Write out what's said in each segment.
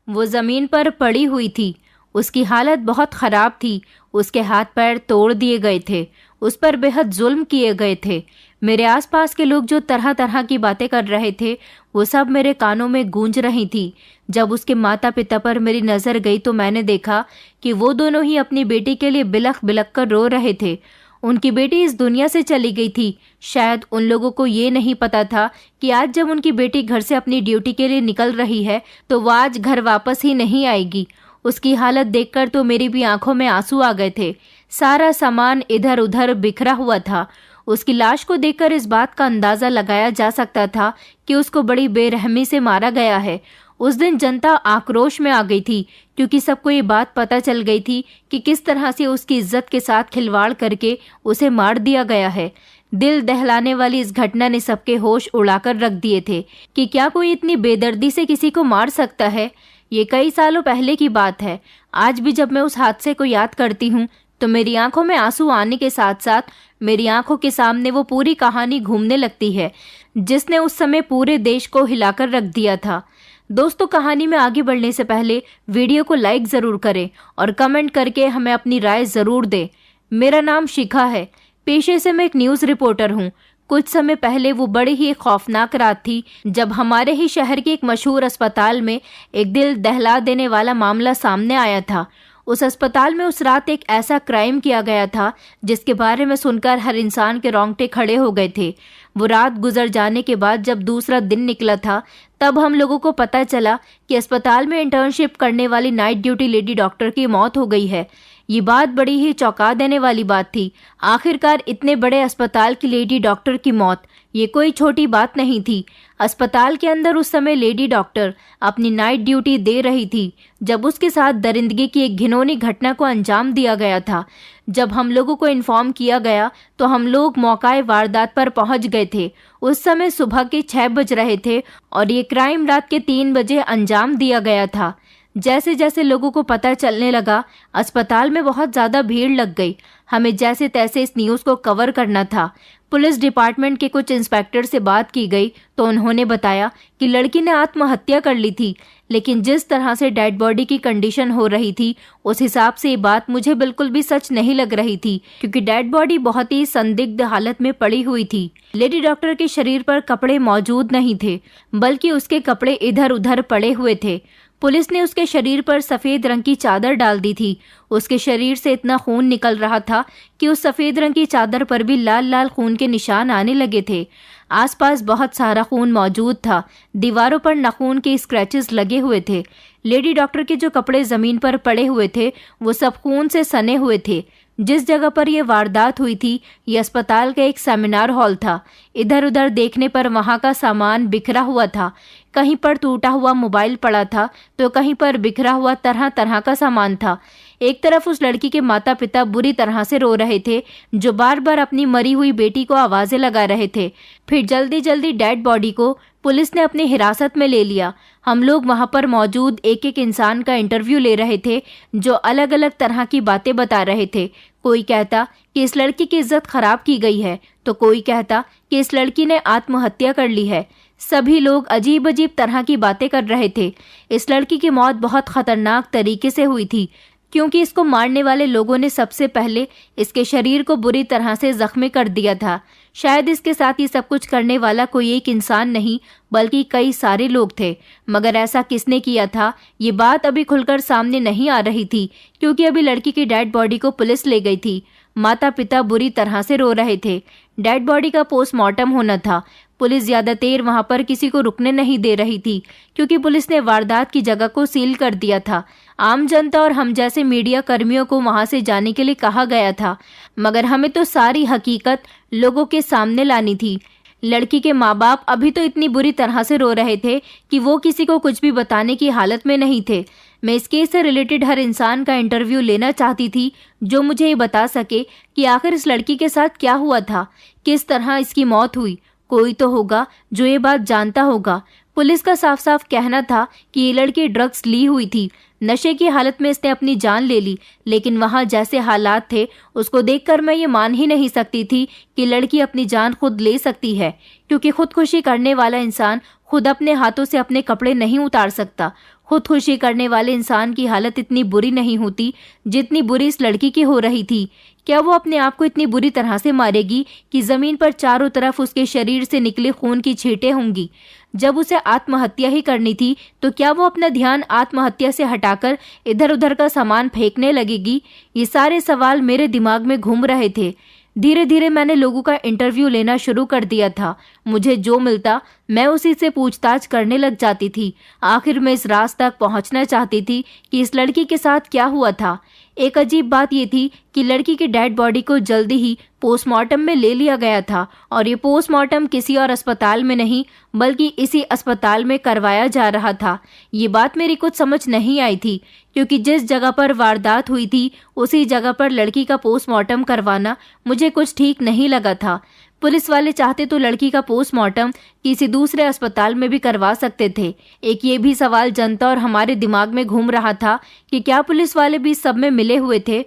वो ज़मीन पर पड़ी हुई थी। उसकी हालत बहुत ख़राब थी। उसके हाथ पैर तोड़ दिए गए थे। उस पर बेहद जुल्म किए गए थे। मेरे आसपास के लोग जो तरह तरह की बातें कर रहे थे वो सब मेरे कानों में गूंज रही थी। जब उसके माता पिता पर मेरी नज़र गई तो मैंने देखा कि वो दोनों ही अपनी बेटी के लिए बिलख बिलख कर रो रहे थे। उनकी बेटी इस दुनिया से चली गई थी। शायद उन लोगों को ये नहीं पता था कि आज जब उनकी बेटी घर से अपनी ड्यूटी के लिए निकल रही है तो वह आज घर वापस ही नहीं आएगी। उसकी हालत देखकर तो मेरी भी आंखों में आंसू आ गए थे। सारा सामान इधर उधर बिखरा हुआ था। उसकी लाश को देखकर इस बात का अंदाज़ा लगाया जा सकता था कि उसको बड़ी बेरहमी से मारा गया है। उस दिन जनता आक्रोश में आ गई थी क्योंकि सबको ये बात पता चल गई थी कि किस तरह से उसकी इज्जत के साथ खिलवाड़ करके उसे मार दिया गया है। दिल दहलाने वाली इस घटना ने सबके होश उड़ाकर रख दिए थे कि क्या कोई इतनी बेदर्दी से किसी को मार सकता है। ये कई सालों पहले की बात है। आज भी जब मैं उस हादसे को याद करती हूँ तो मेरी आंखों में आंसू आने के साथ साथ मेरी आंखों के सामने वो पूरी कहानी घूमने लगती है जिसने उस समय पूरे देश को हिलाकर रख दिया था। दोस्तों, कहानी में आगे बढ़ने से पहले वीडियो को लाइक ज़रूर करें और कमेंट करके हमें अपनी राय ज़रूर दें। मेरा नाम शिखा है। पेशे से मैं एक न्यूज़ रिपोर्टर हूँ। कुछ समय पहले वो बड़ी ही खौफनाक रात थी जब हमारे ही शहर के एक मशहूर अस्पताल में एक दिल दहला देने वाला मामला सामने आया था। उस अस्पताल में उस रात एक ऐसा क्राइम किया गया था जिसके बारे में सुनकर हर इंसान के रोंगटे खड़े हो गए थे। वो रात गुजर जाने के बाद जब दूसरा दिन निकला था तब हम लोगों को पता चला कि अस्पताल में इंटर्नशिप करने वाली नाइट ड्यूटी लेडी डॉक्टर की मौत हो गई है। ये बात बड़ी ही चौंका देने वाली बात थी। आखिरकार इतने बड़े अस्पताल की लेडी डॉक्टर की मौत, ये कोई छोटी बात नहीं थी। अस्पताल के अंदर उस समय लेडी डॉक्टर अपनी नाइट ड्यूटी दे रही थी जब उसके साथ दरिंदगी की एक घिनौनी घटना को अंजाम दिया गया था। जब हम लोगों को इन्फॉर्म किया गया तो हम लोग मौकाए वारदात पर पहुंच गए थे। उस समय सुबह के 6 बज रहे थे और ये क्राइम रात के 3 बजे अंजाम दिया गया था। जैसे जैसे लोगों को पता चलने लगा अस्पताल में बहुत ज़्यादा भीड़ लग गई। हमें जैसे तैसे इस न्यूज़ को कवर करना था। पुलिस डिपार्टमेंट के कुछ इंस्पेक्टर से बात की गई तो उन्होंने बताया कि लड़की ने आत्महत्या कर ली थी, लेकिन जिस तरह से डेड बॉडी की कंडीशन हो रही थी उस हिसाब से ये बात मुझे बिल्कुल भी सच नहीं लग रही थी क्योंकि डेड बॉडी बहुत ही संदिग्ध हालत में पड़ी हुई थी। लेडी डॉक्टर के शरीर पर कपड़े मौजूद नहीं थे बल्कि उसके कपड़े इधर उधर पड़े हुए थे। पुलिस ने उसके शरीर पर सफ़ेद रंग की चादर डाल दी थी। उसके शरीर से इतना खून निकल रहा था कि उस सफ़ेद रंग की चादर पर भी लाल लाल खून के निशान आने लगे थे। आसपास बहुत सारा खून मौजूद था। दीवारों पर नाखून के स्क्रैचेस लगे हुए थे। लेडी डॉक्टर के जो कपड़े ज़मीन पर पड़े हुए थे वो सब खून से सने हुए थे। जिस जगह पर यह वारदात हुई थी ये अस्पताल का एक सेमिनार हॉल था। इधर उधर देखने पर वहाँ का सामान बिखरा हुआ था। कहीं पर टूटा हुआ मोबाइल पड़ा था तो कहीं पर बिखरा हुआ तरह तरह का सामान था। एक तरफ उस लड़की के माता पिता बुरी तरह से रो रहे थे जो बार बार अपनी मरी हुई बेटी को आवाज़ें लगा रहे थे। फिर जल्दी जल्दी डेड बॉडी को पुलिस ने अपनी हिरासत में ले लिया। हम लोग वहाँ पर मौजूद एक एक इंसान का इंटरव्यू ले रहे थे जो अलग अलग तरह की बातें बता रहे थे। कोई कहता कि इस लड़की की इज्जत खराब की गई है तो कोई कहता कि इस लड़की ने आत्महत्या कर ली है। सभी लोग अजीब अजीब तरह की बातें कर रहे थे। इस लड़की की मौत बहुत खतरनाक तरीके से हुई थी क्योंकि इसको मारने वाले लोगों ने सबसे पहले इसके शरीर को बुरी तरह से जख्मी कर दिया था। शायद इसके साथ ये सब कुछ करने वाला कोई एक इंसान नहीं बल्कि कई सारे लोग थे, मगर ऐसा किसने किया था ये बात अभी खुलकर सामने नहीं आ रही थी क्योंकि अभी लड़की की डेड बॉडी को पुलिस ले गई थी। माता पिता बुरी तरह से रो रहे थे। डेड बॉडी का पोस्टमार्टम होना था। पुलिस ज़्यादा देर वहां पर किसी को रुकने नहीं दे रही थी क्योंकि पुलिस ने वारदात की जगह को सील कर दिया था। आम जनता और हम जैसे मीडिया कर्मियों को वहां से जाने के लिए कहा गया था, मगर हमें तो सारी हकीकत लोगों के सामने लानी थी। लड़की के माँ बाप अभी तो इतनी बुरी तरह से रो रहे थे कि वो किसी को कुछ भी बताने की हालत में नहीं थे। मैं इस केस से रिलेटेड हर इंसान का इंटरव्यू लेना चाहती थी जो मुझे ये बता सके कि आखिर इस लड़की के साथ क्या हुआ था, किस तरह इसकी मौत हुई। कोई तो होगा जो ये बात जानता होगा। पुलिस का साफ साफ कहना था कि ये लड़की ड्रग्स ली हुई थी। नशे की हालत में इसने अपनी जान ले ली, लेकिन वहाँ जैसे हालात थे उसको देखकर मैं ये मान ही नहीं सकती थी कि लड़की अपनी जान खुद ले सकती है, क्योंकि खुदकुशी करने वाला इंसान खुद अपने हाथों से अपने कपड़े नहीं उतार सकता। खुदकुशी करने वाले इंसान की हालत इतनी बुरी नहीं होती जितनी बुरी इस लड़की की हो रही थी। क्या वो अपने आप को इतनी बुरी तरह से मारेगी कि जमीन पर चारों तरफ उसके शरीर से निकले खून की छींटें होंगी? जब उसे आत्महत्या ही करनी थी तो क्या वो अपना ध्यान आत्महत्या से हटाकर इधर उधर का सामान फेंकने लगेगी? ये सारे सवाल मेरे दिमाग में घूम रहे थे। धीरे धीरे मैंने लोगों का इंटरव्यू लेना शुरू कर दिया था। मुझे जो मिलता मैं उसी से पूछताछ करने लग जाती थी। आखिर मैं इस राज तक पहुंचना चाहती थी कि इस लड़की के साथ क्या हुआ था। एक अजीब बात यह थी कि लड़की की डेड बॉडी को जल्दी ही पोस्टमार्टम में ले लिया गया था और ये पोस्टमार्टम किसी और अस्पताल में नहीं बल्कि इसी अस्पताल में करवाया जा रहा था। ये बात मेरी कुछ समझ नहीं आई थी क्योंकि जिस जगह पर वारदात हुई थी उसी जगह पर लड़की का पोस्टमार्टम करवाना मुझे कुछ ठीक नहीं लगा था। पुलिस वाले चाहते तो लड़की का पोस्टमार्टम किसी दूसरे अस्पताल में भी करवा सकते थे। एक ये भी सवाल जनता और हमारे दिमाग में घूम रहा था कि क्या पुलिस वाले भी सब में मिले हुए थे।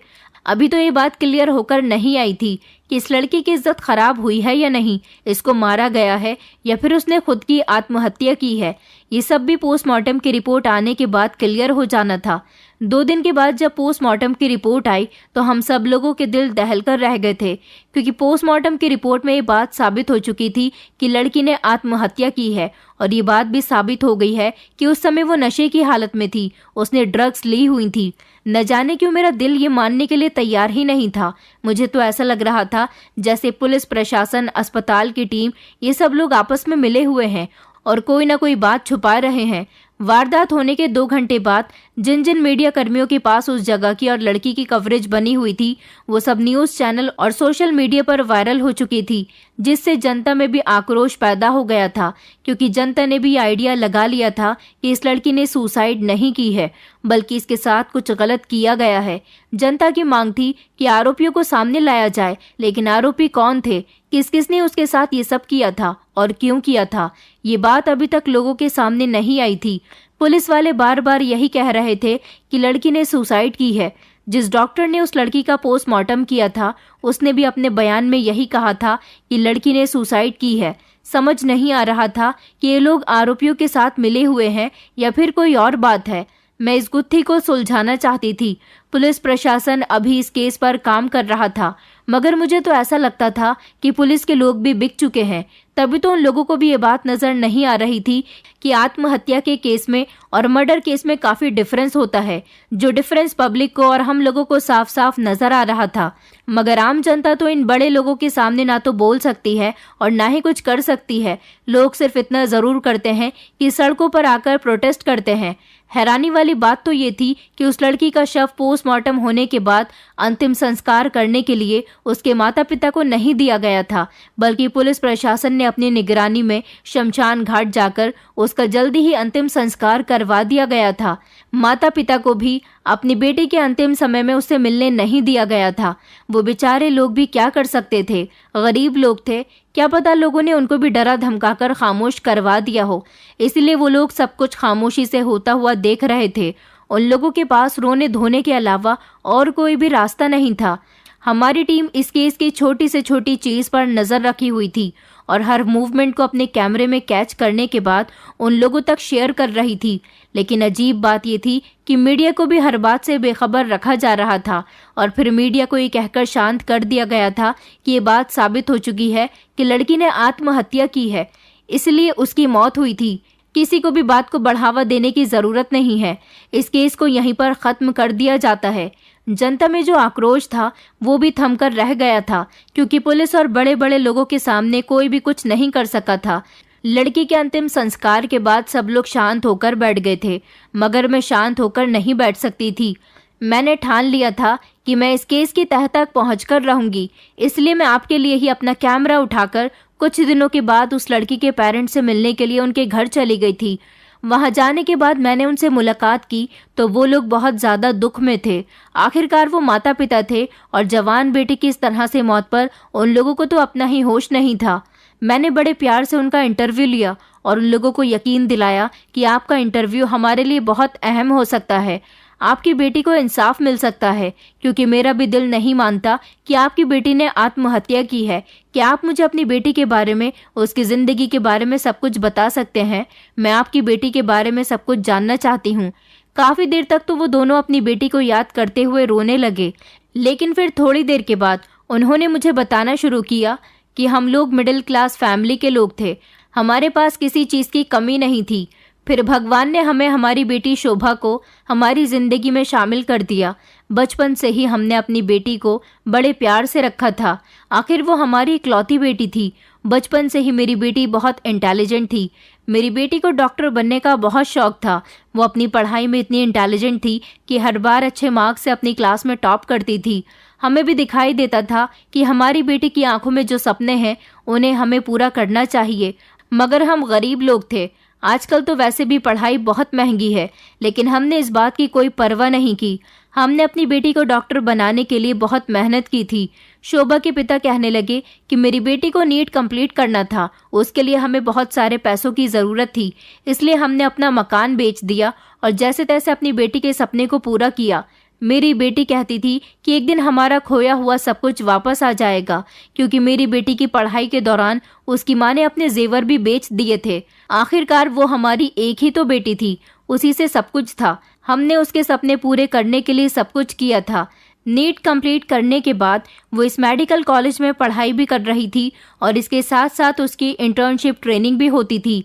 अभी तो ये बात क्लियर होकर नहीं आई थी कि इस लड़की की इज्जत खराब हुई है या नहीं, इसको मारा गया है या फिर उसने खुद की आत्महत्या की है। ये सब भी पोस्टमार्टम की रिपोर्ट आने के बाद क्लियर हो जाना था। 2 दिन के बाद जब पोस्टमार्टम की रिपोर्ट आई तो हम सब लोगों के दिल दहल कर रह गए थे क्योंकि पोस्टमार्टम की रिपोर्ट में ये बात साबित हो चुकी थी कि लड़की ने आत्महत्या की है और ये बात भी साबित हो गई है कि उस समय वो नशे की हालत में थी, उसने ड्रग्स ली हुई थी। न जाने क्यों मेरा दिल ये मानने के लिए तैयार ही नहीं था। मुझे तो ऐसा लग रहा था जैसे पुलिस प्रशासन, अस्पताल की टीम, ये सब लोग आपस में मिले हुए हैं और कोई ना कोई बात छुपा रहे हैं। वारदात होने के 2 घंटे बाद जिन जिन मीडिया कर्मियों के पास उस जगह की और लड़की की कवरेज बनी हुई थी वो सब न्यूज़ चैनल और सोशल मीडिया पर वायरल हो चुकी थी, जिससे जनता में भी आक्रोश पैदा हो गया था क्योंकि जनता ने भी आइडिया लगा लिया था कि इस लड़की ने सुसाइड नहीं की है बल्कि इसके साथ कुछ गलत किया गया है। जनता की मांग थी कि आरोपियों को सामने लाया जाए, लेकिन आरोपी कौन थे, किस किसने उसके साथ ये सब किया था और क्यों किया था, ये बात अभी तक लोगों के सामने नहीं आई थी। पुलिस वाले बार बार यही कह रहे थे कि लड़की ने सुसाइड की है। जिस डॉक्टर ने उस लड़की का पोस्टमार्टम किया था उसने भी अपने बयान में यही कहा था कि लड़की ने सुसाइड की है। समझ नहीं आ रहा था कि ये लोग आरोपियों के साथ मिले हुए हैं या फिर कोई और बात है। मैं इस गुत्थी को सुलझाना चाहती थी। पुलिस प्रशासन अभी इस केस पर काम कर रहा था, मगर मुझे तो ऐसा लगता था कि पुलिस के लोग भी बिक चुके हैं। तभी तो उन लोगों को भी ये बात नजर नहीं आ रही थी कि आत्महत्या के केस में और मर्डर केस में काफी डिफरेंस होता है, जो डिफरेंस पब्लिक को और हम लोगों को साफ साफ नजर आ रहा था। मगर आम जनता तो इन बड़े लोगों के सामने ना तो बोल सकती है और ना ही कुछ कर सकती है। लोग सिर्फ इतना जरूर करते हैं कि सड़कों पर आकर प्रोटेस्ट करते हैं। हैरानी वाली बात तो ये थी कि उस लड़की का शव पोस्टमार्टम होने के बाद अंतिम संस्कार करने के लिए उसके माता पिता को नहीं दिया गया था, बल्कि पुलिस प्रशासन ने अपनी निगरानी में शमशान घाट जाकर उसका जल्दी ही अंतिम संस्कार करवा दिया गया था। माता पिता को भी अपनी बेटी के अंतिम समय में उससे मिलने नहीं दिया गया था। वो बेचारे लोग भी क्या कर सकते थे, गरीब लोग थे, क्या पता लोगों ने उनको भी डरा धमकाकर खामोश करवा दिया हो, इसलिए वो लोग सब कुछ खामोशी से होता हुआ देख रहे थे। उन लोगों के पास रोने धोने के अलावा और कोई भी रास्ता नहीं था। हमारी टीम इस केस की छोटी से छोटी चीज पर नजर रखी हुई थी और हर मूवमेंट को अपने कैमरे में कैच करने के बाद उन लोगों तक शेयर कर रही थी। लेकिन अजीब बात यह थी कि मीडिया को भी हर बात से बेखबर रखा जा रहा था और फिर मीडिया को ये कहकर शांत कर दिया गया था कि ये बात साबित हो चुकी है कि लड़की ने आत्महत्या की है, इसलिए उसकी मौत हुई थी। किसी को भी बात को बढ़ावा देने की जरूरत नहीं है। इस केस को यहीं पर खत्म कर दिया जाता है। जनता में जो आक्रोश था वो भी थमकर रह गया था क्योंकि पुलिस और बड़े बड़े लोगों के सामने कोई भी कुछ नहीं कर सका था। लड़की के अंतिम संस्कार के बाद सब लोग शांत होकर बैठ गए थे, मगर मैं शांत होकर नहीं बैठ सकती थी। मैंने ठान लिया था कि मैं इस केस की तह तक पहुंचकर रहूंगी, इसलिए मैं आपके लिए ही अपना कैमरा उठाकर कुछ दिनों के बाद उस लड़की के पेरेंट्स से मिलने के लिए उनके घर चली गई थी। वहां जाने के बाद मैंने उनसे मुलाकात की तो वो लोग बहुत ज़्यादा दुख में थे। आखिरकार वो माता पिता थे और जवान बेटी की इस तरह से मौत पर उन लोगों को तो अपना ही होश नहीं था। मैंने बड़े प्यार से उनका इंटरव्यू लिया और उन लोगों को यकीन दिलाया कि आपका इंटरव्यू हमारे लिए बहुत अहम हो सकता है। आपकी बेटी को इंसाफ मिल सकता है, क्योंकि मेरा भी दिल नहीं मानता कि आपकी बेटी ने आत्महत्या की है। क्या आप मुझे अपनी बेटी के बारे में, उसकी ज़िंदगी के बारे में सब कुछ बता सकते हैं? मैं आपकी बेटी के बारे में सब कुछ जानना चाहती हूँ। काफ़ी देर तक तो वो दोनों अपनी बेटी को याद करते हुए रोने लगे, लेकिन फिर थोड़ी देर के बाद उन्होंने मुझे बताना शुरू किया कि हम लोग मिडिल क्लास फैमिली के लोग थे, हमारे पास किसी चीज़ की कमी नहीं थी। फिर भगवान ने हमें हमारी बेटी शोभा को हमारी ज़िंदगी में शामिल कर दिया। बचपन से ही हमने अपनी बेटी को बड़े प्यार से रखा था। आखिर वो हमारी इकलौती बेटी थी। बचपन से ही मेरी बेटी बहुत इंटेलिजेंट थी। मेरी बेटी को डॉक्टर बनने का बहुत शौक था। वो अपनी पढ़ाई में इतनी इंटेलिजेंट थी कि हर बार अच्छे मार्क्स से अपनी क्लास में टॉप करती थी। हमें भी दिखाई देता था कि हमारी बेटी की आंखों में जो सपने हैं उन्हें हमें पूरा करना चाहिए, मगर हम गरीब लोग थे। आजकल तो वैसे भी पढ़ाई बहुत महंगी है, लेकिन हमने इस बात की कोई परवाह नहीं की। हमने अपनी बेटी को डॉक्टर बनाने के लिए बहुत मेहनत की थी। शोभा के पिता कहने लगे कि मेरी बेटी को नीट कंप्लीट करना था, उसके लिए हमें बहुत सारे पैसों की ज़रूरत थी, इसलिए हमने अपना मकान बेच दिया और जैसे तैसे अपनी बेटी के सपने को पूरा किया। मेरी बेटी कहती थी कि एक दिन हमारा खोया हुआ सब कुछ वापस आ जाएगा, क्योंकि मेरी बेटी की पढ़ाई के दौरान उसकी माँ ने अपने जेवर भी बेच दिए थे। आखिरकार वो हमारी एक ही तो बेटी थी, उसी से सब कुछ था। हमने उसके सपने पूरे करने के लिए सब कुछ किया था। नीट कंप्लीट करने के बाद वो इस मेडिकल कॉलेज में पढ़ाई भी कर रही थी और इसके साथ साथ उसकी इंटर्नशिप ट्रेनिंग भी होती थी।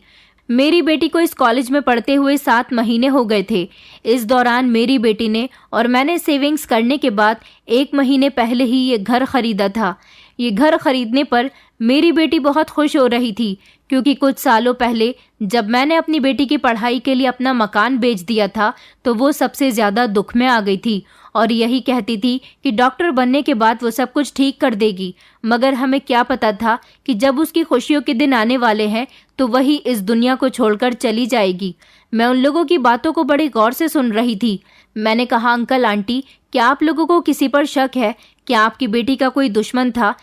मेरी बेटी को इस कॉलेज में पढ़ते हुए 7 महीने हो गए थे। इस दौरान मेरी बेटी ने और मैंने सेविंग्स करने के बाद 1 महीने पहले ही ये घर खरीदा था। ये घर खरीदने पर मेरी बेटी बहुत खुश हो रही थी, क्योंकि कुछ सालों पहले जब मैंने अपनी बेटी की पढ़ाई के लिए अपना मकान बेच दिया था तो वो सबसे ज़्यादा दुख में आ गई थी और यही कहती थी कि डॉक्टर बनने के बाद वो सब कुछ ठीक कर देगी। मगर हमें क्या पता था कि जब उसकी खुशियों के दिन आने वाले हैं तो वही इस दुनिया को छोड़कर चली जाएगी। मैं उन लोगों की बातों को बड़े गौर से सुन रही थी। मैंने कहा, अंकल आंटी, क्या आप लोगों को किसी पर शक है? क्या आपकी बेटी का कोई दुश्मन था?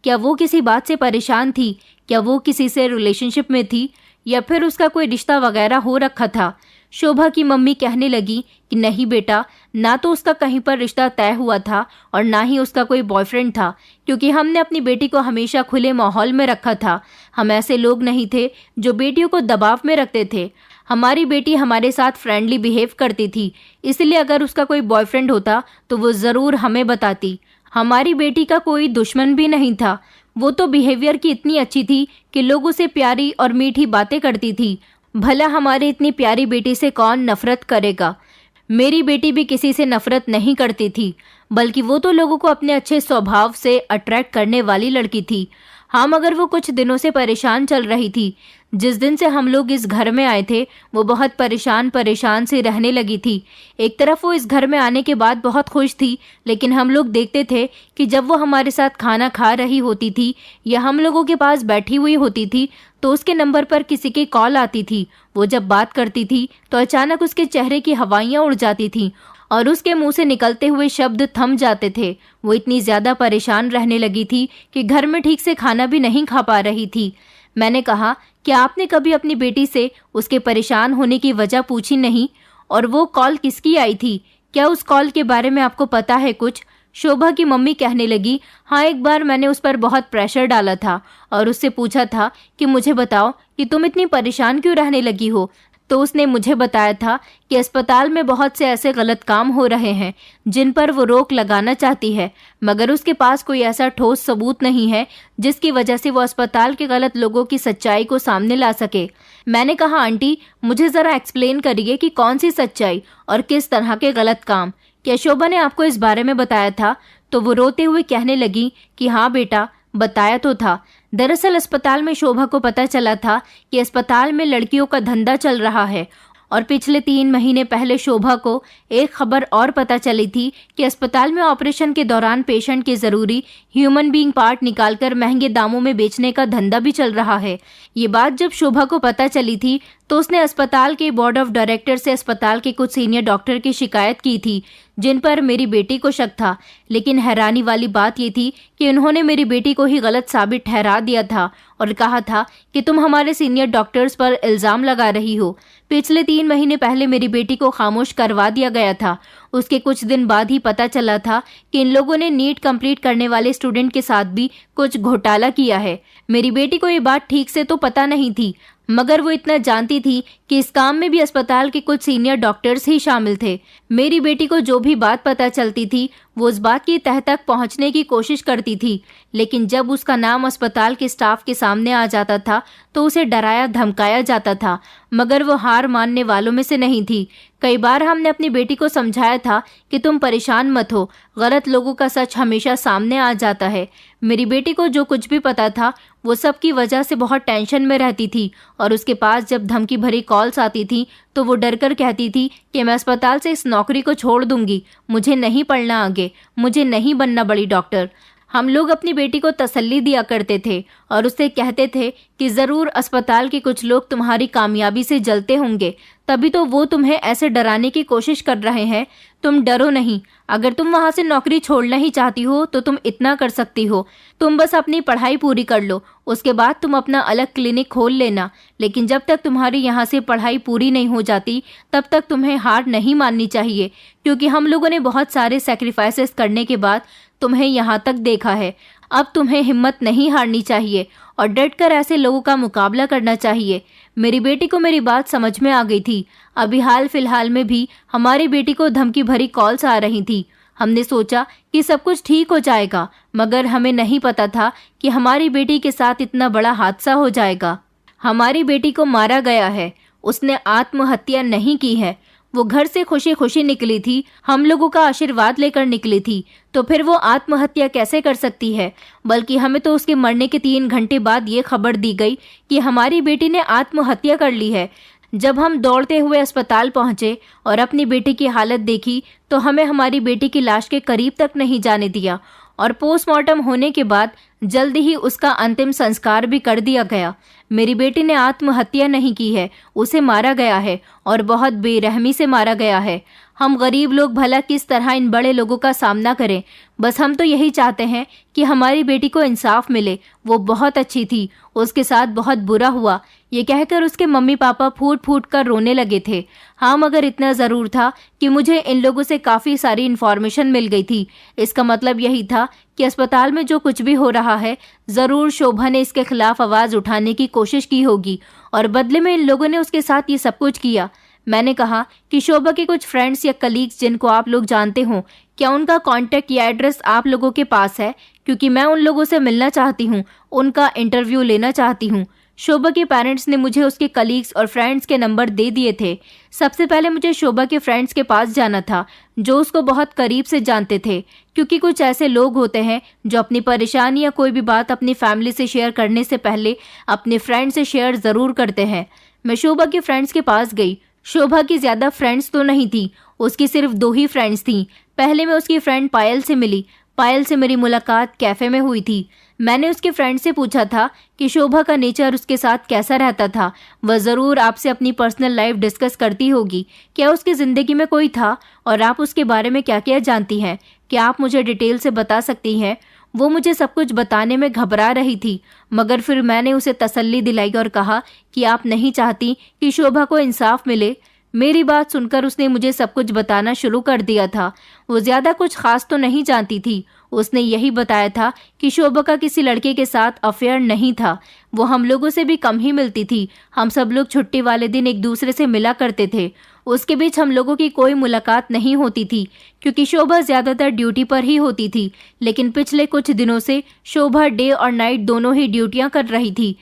क्या वो किसी बात से परेशान थी? क्या वो किसी से रिलेशनशिप में थी, या फिर उसका कोई रिश्ता वगैरह हो रखा था? शोभा की मम्मी कहने लगी कि नहीं बेटा, ना तो उसका कहीं पर रिश्ता तय हुआ था और ना ही उसका कोई बॉयफ्रेंड था, क्योंकि हमने अपनी बेटी को हमेशा खुले माहौल में रखा था। हम ऐसे लोग नहीं थे जो बेटियों को दबाव में रखते थे। हमारी बेटी हमारे साथ फ्रेंडली बिहेव करती थी, इसलिए अगर उसका कोई बॉयफ्रेंड होता तो वो ज़रूर हमें बताती। हमारी बेटी का कोई दुश्मन भी नहीं था। वो तो बिहेवियर की इतनी अच्छी थी कि लोग उसे प्यारी और मीठी बातें करती थी। भला हमारी इतनी प्यारी बेटी से कौन नफरत करेगा? मेरी बेटी भी किसी से नफरत नहीं करती थी, बल्कि वो तो लोगों को अपने अच्छे स्वभाव से अट्रैक्ट करने वाली लड़की थी। हाँ, मगर वो कुछ दिनों से परेशान चल रही थी। जिस दिन से हम लोग इस घर में आए थे वो बहुत परेशान से रहने लगी थी। एक तरफ वो इस घर में आने के बाद बहुत खुश थी, लेकिन हम लोग देखते थे कि जब वो हमारे साथ खाना खा रही होती थी या हम लोगों के पास बैठी हुई होती थी तो उसके नंबर पर किसी की कॉल आती थी। वो जब बात करती थी तो अचानक उसके चेहरे की हवाइयाँ उड़ जाती थीं और उसके मुंह से निकलते हुए शब्द थम जाते थे। वो इतनी ज़्यादा परेशान रहने लगी थी कि घर में ठीक से खाना भी नहीं खा पा रही थी। मैंने कहा, क्या आपने कभी अपनी बेटी से उसके परेशान होने की वजह पूछी नहीं? और वो कॉल किसकी आई थी? क्या उस कॉल के बारे में आपको पता है कुछ? शोभा की मम्मी कहने लगी, हाँ, एक बार मैंने उस पर बहुत प्रेशर डाला था और उससे पूछा था कि मुझे बताओ कि तुम इतनी परेशान क्यों रहने लगी हो। तो उसने मुझे बताया था कि अस्पताल में बहुत से ऐसे गलत काम हो रहे हैं जिन पर वो रोक लगाना चाहती है, मगर उसके पास कोई ऐसा ठोस सबूत नहीं है जिसकी वजह से वो अस्पताल के गलत लोगों की सच्चाई को सामने ला सके। मैंने कहा, आंटी, मुझे ज़रा एक्सप्लेन करिए कि कौन सी सच्चाई और किस तरह के गलत काम? क्या शोभा ने आपको इस बारे में बताया था? तो वो रोते हुए कहने लगी कि हाँ बेटा, बताया तो था। दरअसल अस्पताल में शोभा को पता चला था कि अस्पताल में लड़कियों का धंधा चल रहा है, और पिछले 3 महीने पहले शोभा को एक खबर और पता चली थी कि अस्पताल में ऑपरेशन के दौरान पेशेंट के ज़रूरी ह्यूमन बीइंग पार्ट निकालकर महंगे दामों में बेचने का धंधा भी चल रहा है। ये बात जब शोभा को पता चली थी तो उसने अस्पताल के बोर्ड ऑफ डायरेक्टर से अस्पताल के कुछ सीनियर डॉक्टर की शिकायत की थी, जिन पर मेरी बेटी को शक था। लेकिन हैरानी वाली बात ये थी कि उन्होंने मेरी बेटी को ही गलत साबित ठहरा दिया था और कहा था कि तुम हमारे सीनियर डॉक्टर्स पर इल्ज़ाम लगा रही हो। पिछले 3 महीने पहले मेरी बेटी को खामोश करवा दिया गया था। उसके कुछ दिन बाद ही पता चला था कि इन लोगों ने नीट कंप्लीट करने वाले स्टूडेंट के साथ भी कुछ घोटाला किया है। मेरी बेटी को ये बात ठीक से तो पता नहीं थी, मगर वो इतना जानती थी कि इस काम में भी अस्पताल के कुछ सीनियर डॉक्टर्स ही शामिल थे। मेरी बेटी को जो भी बात पता चलती थी वो उस बात की तह तक पहुंचने की कोशिश करती थी, लेकिन जब उसका नाम अस्पताल के स्टाफ के सामने आ जाता था तो उसे डराया धमकाया जाता था, मगर वो हार मानने वालों में से नहीं थी। कई बार हमने अपनी बेटी को समझाया था कि तुम परेशान मत हो, गलत लोगों का सच हमेशा सामने आ जाता है। मेरी बेटी को जो कुछ भी पता था वो सब की वजह से बहुत टेंशन में रहती थी, और उसके पास जब धमकी भरी कॉल्स आती थी तो वो डरकर कहती थी कि मैं अस्पताल से इस नौकरी को छोड़ दूंगी, मुझे नहीं पढ़ना आगे, मुझे नहीं बनना बड़ी डॉक्टर। हम लोग अपनी बेटी को तसल्ली दिया करते थे और उससे कहते थे कि ज़रूर अस्पताल के कुछ लोग तुम्हारी कामयाबी से जलते होंगे, तभी तो वो तुम्हें ऐसे डराने की कोशिश कर रहे हैं। तुम डरो नहीं, अगर तुम वहाँ से नौकरी छोड़ना ही चाहती हो तो तुम इतना कर सकती हो, तुम बस अपनी पढ़ाई पूरी कर लो, उसके बाद तुम अपना अलग क्लिनिक खोल लेना। लेकिन जब तक तुम्हारी यहाँ से पढ़ाई पूरी नहीं हो जाती तब तक तुम्हें हार नहीं माननी चाहिए, क्योंकि हम लोगों ने बहुत सारे सेक्रीफाइसेस करने के बाद तुम्हें यहाँ तक देखा है। अब तुम्हें हिम्मत नहीं हारनी चाहिए और डटकर ऐसे लोगों का मुकाबला करना चाहिए। मेरी बेटी को मेरी बात समझ में आ गई थी। अभी हाल फिलहाल में भी हमारी बेटी को धमकी भरी कॉल्स आ रही थी। हमने सोचा कि सब कुछ ठीक हो जाएगा, मगर हमें नहीं पता था कि हमारी बेटी के साथ इतना बड़ा हादसा हो जाएगा। हमारी बेटी को मारा गया है, उसने आत्महत्या नहीं की है। वो घर से खुशी खुशी निकली थी, हम लोगों का आशीर्वाद लेकर निकली थी, तो फिर वो आत्महत्या कैसे कर सकती है? बल्कि हमें तो उसके मरने के 3 घंटे बाद ये खबर दी गई कि हमारी बेटी ने आत्महत्या कर ली है। जब हम दौड़ते हुए अस्पताल पहुंचे और अपनी बेटी की हालत देखी तो हमें हमारी बेटी की लाश के करीब तक नहीं जाने दिया, और पोस्टमार्टम होने के बाद जल्दी ही उसका अंतिम संस्कार भी कर दिया गया। मेरी बेटी ने आत्महत्या नहीं की है, उसे मारा गया है, और बहुत बेरहमी से मारा गया है। हम गरीब लोग भला किस तरह इन बड़े लोगों का सामना करें? बस हम तो यही चाहते हैं कि हमारी बेटी को इंसाफ मिले। वो बहुत अच्छी थी, उसके साथ बहुत बुरा हुआ। ये कहकर उसके मम्मी पापा फूट फूट कर रोने लगे थे। हाँ, मगर इतना ज़रूर था कि मुझे इन लोगों से काफ़ी सारी इन्फॉर्मेशन मिल गई थी। इसका मतलब यही था कि अस्पताल में जो कुछ भी हो रहा है ज़रूर शोभा ने इसके खिलाफ आवाज़ उठाने की कोशिश की होगी, और बदले में इन लोगों ने उसके साथ ये सब कुछ किया। मैंने कहा कि शोभा के कुछ फ्रेंड्स या कलीग्स जिनको आप लोग जानते हो, क्या उनका कांटेक्ट या एड्रेस आप लोगों के पास है? क्योंकि मैं उन लोगों से मिलना चाहती हूँ, उनका इंटरव्यू लेना चाहती हूँ। शोभा के पेरेंट्स ने मुझे उसके कलीग्स और फ्रेंड्स के नंबर दे दिए थे। सबसे पहले मुझे शोभा के फ्रेंड्स के पास जाना था जो उसको बहुत करीब से जानते थे, क्योंकि कुछ ऐसे लोग होते हैं जो अपनी परेशानी या कोई भी बात अपनी फैमिली से शेयर करने से पहले अपने फ्रेंड से शेयर ज़रूर करते हैं। मैं शोभा के फ्रेंड्स के पास गई। शोभा की ज़्यादा फ्रेंड्स तो नहीं थी, उसकी सिर्फ 2 ही फ्रेंड्स थीं। पहले मैं उसकी फ्रेंड पायल से मिली। पायल से मेरी मुलाकात कैफ़े में हुई थी। मैंने उसके फ्रेंड से पूछा था कि शोभा का नेचर उसके साथ कैसा रहता था। वह ज़रूर आपसे अपनी पर्सनल लाइफ डिस्कस करती होगी। क्या उसकी ज़िंदगी में कोई था और आप उसके बारे में क्या क्या जानती हैं? क्या आप मुझे डिटेल से बता सकती हैं? वो मुझे सब कुछ बताने में घबरा रही थी, मगर फिर मैंने उसे तसल्ली दिलाई और कहा कि आप नहीं चाहती कि शोभा को इंसाफ मिले। मेरी बात सुनकर उसने मुझे सब कुछ बताना शुरू कर दिया था। वो ज़्यादा कुछ खास तो नहीं जानती थी। उसने यही बताया था कि शोभा का किसी लड़के के साथ अफेयर नहीं था। वो हम लोगों से भी कम ही मिलती थी। हम सब लोग छुट्टी वाले दिन एक दूसरे से मिला करते थे। उसके बीच हम लोगों की कोई मुलाकात नहीं होती थी, क्योंकि शोभा ज़्यादातर ड्यूटी पर ही होती थी। लेकिन पिछले कुछ दिनों से शोभा डे और नाइट दोनों ही ड्यूटियाँ कर रही थी।